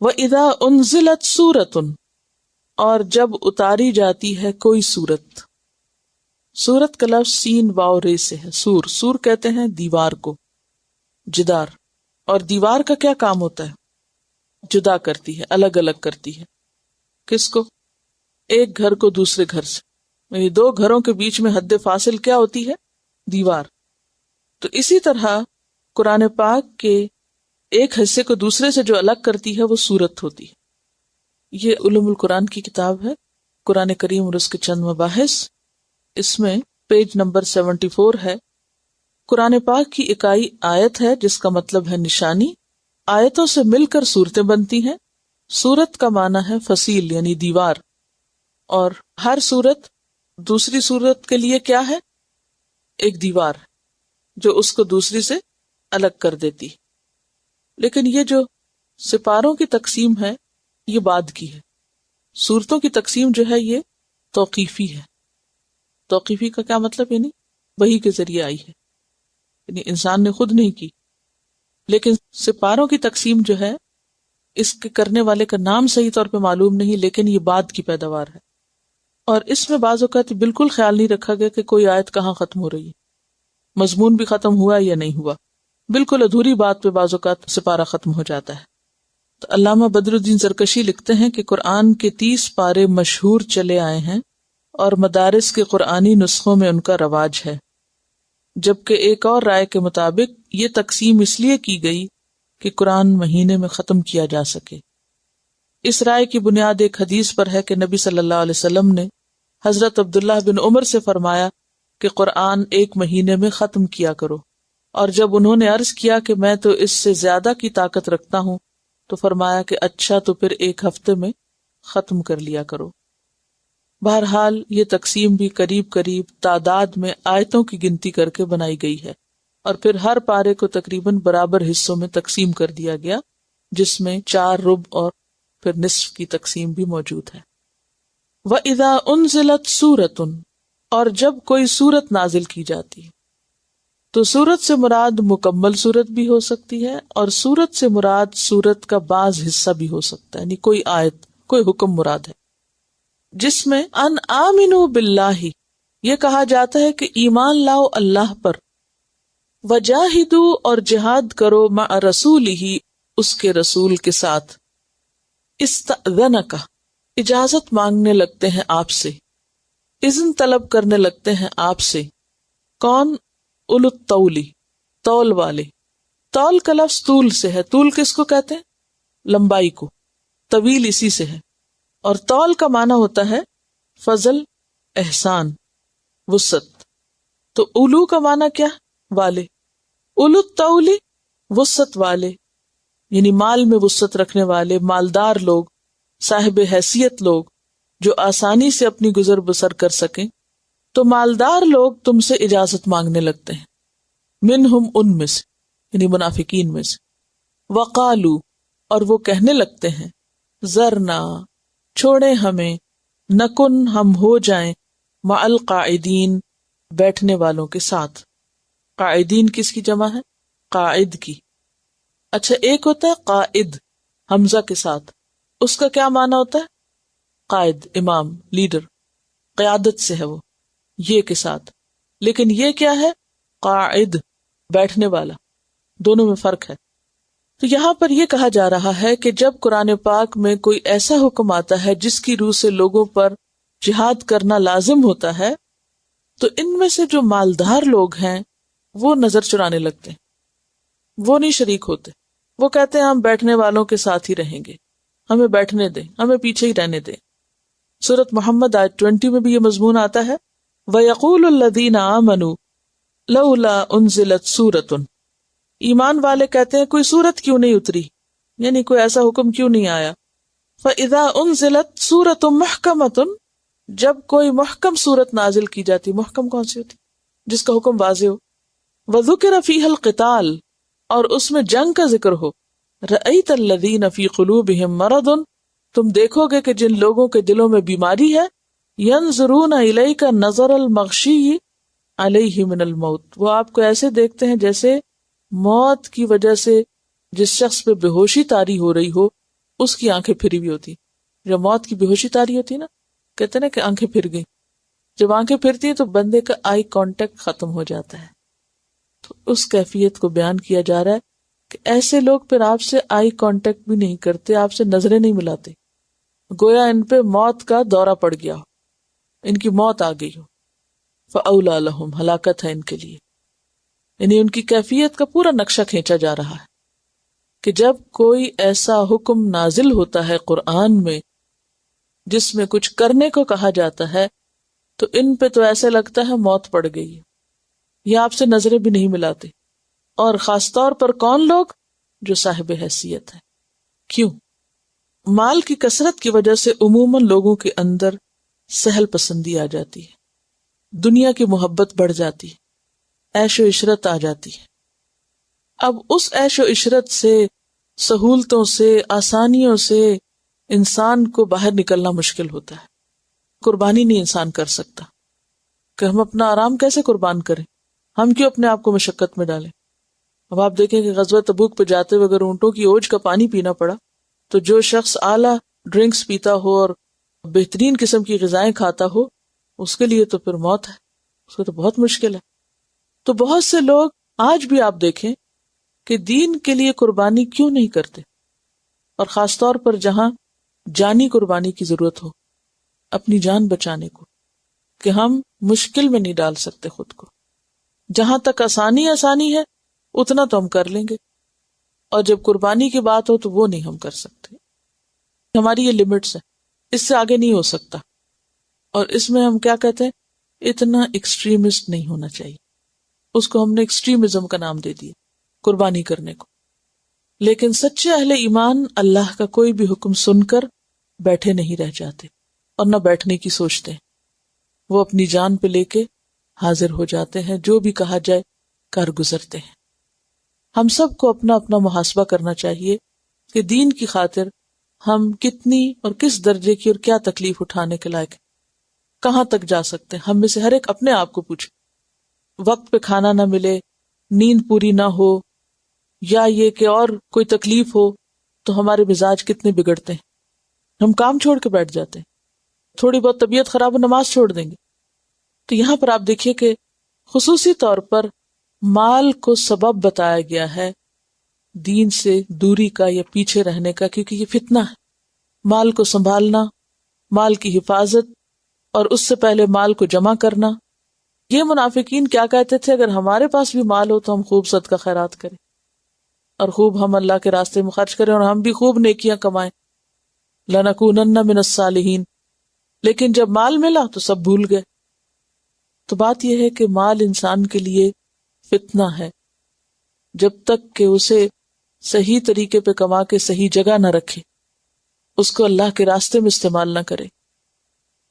وَإِذَا أُنزِلَتْ سُورَةٌ، اور جب اتاری جاتی ہے کوئی سورت. سورت کا لفظ سین واو رے سے ہے. سور کہتے ہیں دیوار کو، جدار. اور دیوار کا کیا کام ہوتا ہے؟ جدا کرتی ہے، الگ الگ کرتی ہے. کس کو؟ ایک گھر کو دوسرے گھر سے. یعنی دو گھروں کے بیچ میں حد فاصل کیا ہوتی ہے؟ دیوار. تو اسی طرح قرآن پاک کے ایک حصے کو دوسرے سے جو الگ کرتی ہے وہ سورت ہوتی ہے. یہ علوم القرآن کی کتاب ہے، قرآن کریم اور اس کے چند مباحث. اس میں پیج نمبر 74 ہے. قرآن پاک کی اکائی آیت ہے، جس کا مطلب ہے نشانی. آیتوں سے مل کر صورتیں بنتی ہیں. سورت کا معنی ہے فصیل یعنی دیوار، اور ہر سورت دوسری سورت کے لیے کیا ہے؟ ایک دیوار جو اس کو دوسری سے الگ کر دیتی. لیکن یہ جو سپاروں کی تقسیم ہے یہ بعد کی ہے. سورتوں کی تقسیم جو ہے یہ توقیفی ہے. توقیفی کا کیا مطلب؟ یعنی وحی کے ذریعے آئی ہے، یعنی انسان نے خود نہیں کی. لیکن سپاروں کی تقسیم جو ہے اس کے کرنے والے کا نام صحیح طور پہ معلوم نہیں، لیکن یہ بعد کی پیداوار ہے. اور اس میں بعض اوقات بالکل خیال نہیں رکھا گیا کہ کوئی آیت کہاں ختم ہو رہی ہے، مضمون بھی ختم ہوا یا نہیں ہوا. بالکل ادھوری بات پہ بعض اوقات سپارہ ختم ہو جاتا ہے. تو علامہ بدر الدین زرکشی لکھتے ہیں کہ قرآن کے 30 پارے مشہور چلے آئے ہیں اور مدارس کے قرآنی نسخوں میں ان کا رواج ہے، جبکہ ایک اور رائے کے مطابق یہ تقسیم اس لیے کی گئی کہ قرآن مہینے میں ختم کیا جا سکے. اس رائے کی بنیاد ایک حدیث پر ہے کہ نبی صلی اللہ علیہ وسلم نے حضرت عبداللہ بن عمر سے فرمایا کہ قرآن ایک مہینے میں ختم کیا کرو، اور جب انہوں نے عرض کیا کہ میں تو اس سے زیادہ کی طاقت رکھتا ہوں تو فرمایا کہ اچھا تو پھر ایک ہفتے میں ختم کر لیا کرو. بہرحال یہ تقسیم بھی قریب قریب تعداد میں آیتوں کی گنتی کر کے بنائی گئی ہے، اور پھر ہر پارے کو تقریباً برابر حصوں میں تقسیم کر دیا گیا، جس میں 4 ربع اور پھر نصف کی تقسیم بھی موجود ہے. وَإِذَا أُنزِلَتْ سُورَةٌ، اور جب کوئی سورت نازل کی جاتی ہے. تو سورت سے مراد مکمل سورت بھی ہو سکتی ہے، اور سورت سے مراد سورت کا بعض حصہ بھی ہو سکتا ہے، یعنی کوئی آیت، کوئی حکم مراد ہے. جس میں ان آمنوا باللہ یہ کہا جاتا ہے کہ ایمان لاؤ اللہ پر، وجاہدوا اور جہاد کرو مع رسولہ اس کے رسول کے ساتھ، استأذنک اجازت مانگنے لگتے ہیں آپ سے، اذن طلب کرنے لگتے ہیں آپ سے. کون؟ اولو الطول، طول والے. طول کا لفظ طول سے ہے. طول کس کو کہتے ہیں؟ لمبائی کو. طویل اسی سے ہے. اور طول کا معنی ہوتا ہے فضل، احسان، وسعت. تو اولو کا معنی کیا؟ والے. اولو الطول وسعت والے، یعنی مال میں وسعت رکھنے والے، مالدار لوگ، صاحب حیثیت لوگ جو آسانی سے اپنی گزر بسر کر سکیں. تو مالدار لوگ تم سے اجازت مانگنے لگتے ہیں، منہم ان میں سے، یعنی منافقین میں سے. وقالو اور وہ کہنے لگتے ہیں، ذرنا چھوڑے ہمیں، نکن ہم ہو جائیں، مع القاعدین بیٹھنے والوں کے ساتھ. قاعدین کس کی جمع ہے؟ قاعد کی. اچھا ایک ہوتا ہے قائد حمزہ کے ساتھ، اس کا کیا معنی ہوتا ہے؟ قائد، امام، لیڈر، قیادت سے ہے وہ، یہ کے ساتھ. لیکن یہ کیا ہے؟ قاعد، بیٹھنے والا. دونوں میں فرق ہے. تو یہاں پر یہ کہا جا رہا ہے کہ جب قرآن پاک میں کوئی ایسا حکم آتا ہے جس کی روح سے لوگوں پر جہاد کرنا لازم ہوتا ہے، تو ان میں سے جو مالدار لوگ ہیں وہ نظر چرانے لگتے ہیں، وہ نہیں شریک ہوتے. وہ کہتے ہیں ہم بیٹھنے والوں کے ساتھ ہی رہیں گے، ہمیں بیٹھنے دیں، ہمیں پیچھے ہی رہنے دیں. سورۃ محمد آیت 20 میں بھی یہ مضمون آتا ہے، وَيَقُولُ الَّذِينَ آمَنُوا لَوْلَا أُنزِلَتْ سُورَةٌ، ایمان والے کہتے ہیں کوئی سورت کیوں نہیں اتری، یعنی کوئی ایسا حکم کیوں نہیں آیا. فَإِذَا أُنزِلَتْ سُورَةٌ مُحْكَمَةٌ، جب کوئی محکم سورت نازل کی جاتی. محکم کون سی ہوتی؟ جس کا حکم واضح ہو. وَذُكِرَ فِيهَا الْقِتَالُ، اور اس میں جنگ کا ذکر ہو. رَأَيْتَ الَّذِينَ فِي قُلُوبِهِم مَرَضٌ، تم دیکھو گے کہ جن لوگوں کے دلوں میں بیماری ہے، يَنظُرُونَ إِلَيْكَ نَظَرَ الْمَغْشِيِّ عَلَيْهِ مِنَ الْمَوْتِ، وہ آپ کو ایسے دیکھتے ہیں جیسے موت کی وجہ سے جس شخص پہ بے ہوشی طاری ہو رہی ہو، اس کی آنکھیں پھری ہوئی ہوتی. جب موت کی بے ہوشی تاری ہوتی ہے نا، کہتے ہیں نا کہ آنکھیں پھر گئی. جب آنکھیں پھرتی ہیں تو بندے کا آئی کانٹیکٹ ختم ہو جاتا ہے. تو اس کیفیت کو بیان کیا جا رہا ہے کہ ایسے لوگ پھر آپ سے آئی کانٹیکٹ بھی نہیں کرتے، آپ سے نظریں نہیں ملاتے، گویا ان پہ موت کا دورہ پڑ گیا ہو، ان کی موت آ گئی ہو. فَأَوْلَىٰ لَهُمْ، ہلاکت ہے ان کے لیے. یعنی ان کی کیفیت کا پورا نقشہ کھینچا جا رہا ہے کہ جب کوئی ایسا حکم نازل ہوتا ہے قرآن میں جس میں کچھ کرنے کو کہا جاتا ہے تو ان پہ تو ایسا لگتا ہے موت پڑ گئی ہے، یہ آپ سے نظریں بھی نہیں ملاتے. اور خاص طور پر کون لوگ؟ جو صاحب حیثیت ہے. کیوں؟ مال کی کثرت کی وجہ سے عموماً لوگوں کے اندر سہل پسندی آ جاتی ہے، دنیا کی محبت بڑھ جاتی ہے، عیش و عشرت آ جاتی ہے. اب اس عیش و عشرت سے، سہولتوں سے، آسانیوں سے انسان کو باہر نکلنا مشکل ہوتا ہے. قربانی نہیں انسان کر سکتا کہ ہم اپنا آرام کیسے قربان کریں، ہم کیوں اپنے آپ کو مشقت میں ڈالیں. اب آپ دیکھیں کہ غزوہ تبوک پہ جاتے ہوئے اگر اونٹوں کی اوج کا پانی پینا پڑا تو جو شخص اعلیٰ ڈرنکس پیتا ہو اور بہترین قسم کی غذائیں کھاتا ہو اس کے لیے تو پھر موت ہے، اس کو تو بہت مشکل ہے. تو بہت سے لوگ آج بھی آپ دیکھیں کہ دین کے لیے قربانی کیوں نہیں کرتے، اور خاص طور پر جہاں جانی قربانی کی ضرورت ہو، اپنی جان بچانے کو، کہ ہم مشکل میں نہیں ڈال سکتے خود کو. جہاں تک آسانی ہے اتنا تو ہم کر لیں گے، اور جب قربانی کی بات ہو تو وہ نہیں ہم کر سکتے. ہماری یہ لمٹس ہے، اس سے آگے نہیں ہو سکتا. اور اس میں ہم کیا کہتے ہیں، اتنا ایکسٹریمسٹ نہیں ہونا چاہیے. اس کو ہم نے ایکسٹریمزم کا نام دے دیا، قربانی کرنے کو. لیکن سچے اہل ایمان اللہ کا کوئی بھی حکم سن کر بیٹھے نہیں رہ جاتے اور نہ بیٹھنے کی سوچتے ہیں. وہ اپنی جان پہ لے کے حاضر ہو جاتے ہیں، جو بھی کہا جائے کر گزرتے ہیں. ہم سب کو اپنا اپنا محاسبہ کرنا چاہیے کہ دین کی خاطر ہم کتنی اور کس درجے کی اور کیا تکلیف اٹھانے کے لائق ہیں، کہاں تک جا سکتے ہیں. ہم میں سے ہر ایک اپنے آپ کو پوچھے. وقت پہ کھانا نہ ملے، نیند پوری نہ ہو، یا یہ کہ اور کوئی تکلیف ہو تو ہمارے مزاج کتنے بگڑتے ہیں. ہم کام چھوڑ کے بیٹھ جاتے ہیں، تھوڑی بہت طبیعت خراب ہو نماز چھوڑ دیں گے. تو یہاں پر آپ دیکھیے کہ خصوصی طور پر مال کو سبب بتایا گیا ہے دین سے دوری کا یا پیچھے رہنے کا، کیونکہ یہ فتنہ ہے. مال کو سنبھالنا، مال کی حفاظت، اور اس سے پہلے مال کو جمع کرنا. یہ منافقین کیا کہتے تھے، اگر ہمارے پاس بھی مال ہو تو ہم خوب صدقہ خیرات کریں اور خوب ہم اللہ کے راستے میں خرچ کریں اور ہم بھی خوب نیکیاں کمائیں. لَنَكُونَنَّ مِنَ الصَّالِحِينَ. لیکن جب مال ملا تو سب بھول گئے. تو بات یہ ہے کہ مال انسان کے لیے فتنہ ہے جب تک کہ اسے صحیح طریقے پہ کما کے صحیح جگہ نہ رکھے، اس کو اللہ کے راستے میں استعمال نہ کرے.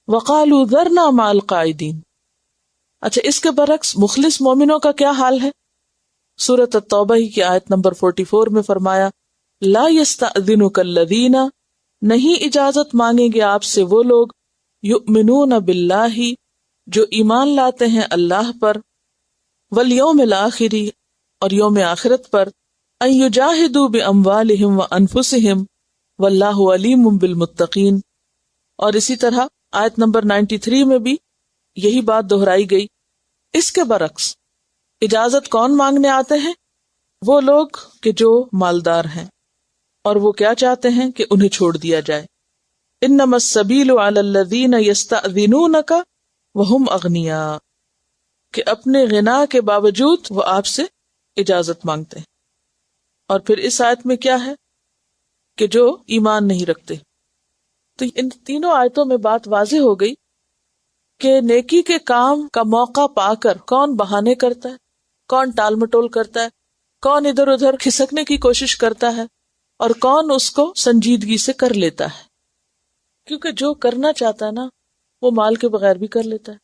وَقَالُوا ذَرْنَا مَعَ الْقَاعِدِينَ. اچھا، اس کے برعکس مخلص مومنوں کا کیا حال ہے؟ سورۃ التوبہ ہی کی آیت نمبر 44 میں فرمایا، لا یستأذنک الذین، نہیں اجازت مانگیں گے آپ سے وہ لوگ، یؤمنون باللہ، جو ایمان لاتے ہیں اللہ پر، والیوم الآخر، اور یوم آخرت پر، ان یجاہدوا باموالہم وانفسہم واللہ علیم بالمتقین. اور اسی طرح آیت نمبر 93 میں بھی یہی بات دہرائی گئی. اس کے برعکس اجازت کون مانگنے آتے ہیں؟ وہ لوگ کہ جو مالدار ہیں، اور وہ کیا چاہتے ہیں کہ انہیں چھوڑ دیا جائے. انما السبیل علی الذین یستأذنونک وہم اغنیاء، کہ اپنے غنا کے باوجود وہ آپ سے اجازت مانگتے ہیں. اور پھر اس آیت میں کیا ہے کہ جو ایمان نہیں رکھتے. تو ان تینوں آیتوں میں بات واضح ہو گئی کہ نیکی کے کام کا موقع پا کر کون بہانے کرتا ہے، کون ٹال مٹول کرتا ہے، کون ادھر ادھر کھسکنے کی کوشش کرتا ہے، اور کون اس کو سنجیدگی سے کر لیتا ہے. کیونکہ جو کرنا چاہتا ہے نا وہ مال کے بغیر بھی کر لیتا ہے،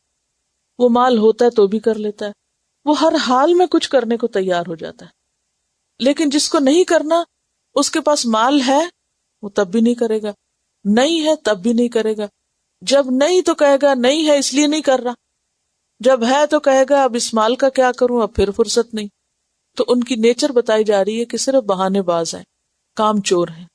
وہ مال ہوتا ہے تو بھی کر لیتا ہے، وہ ہر حال میں کچھ کرنے کو تیار ہو جاتا ہے. لیکن جس کو نہیں کرنا، اس کے پاس مال ہے وہ تب بھی نہیں کرے گا، نہیں ہے تب بھی نہیں کرے گا. جب نہیں تو کہے گا نہیں ہے اس لیے نہیں کر رہا، جب ہے تو کہے گا اب اس مال کا کیا کروں، اب پھر فرصت نہیں. تو ان کی نیچر بتائی جا رہی ہے کہ صرف بہانے باز ہیں، کام چور ہیں.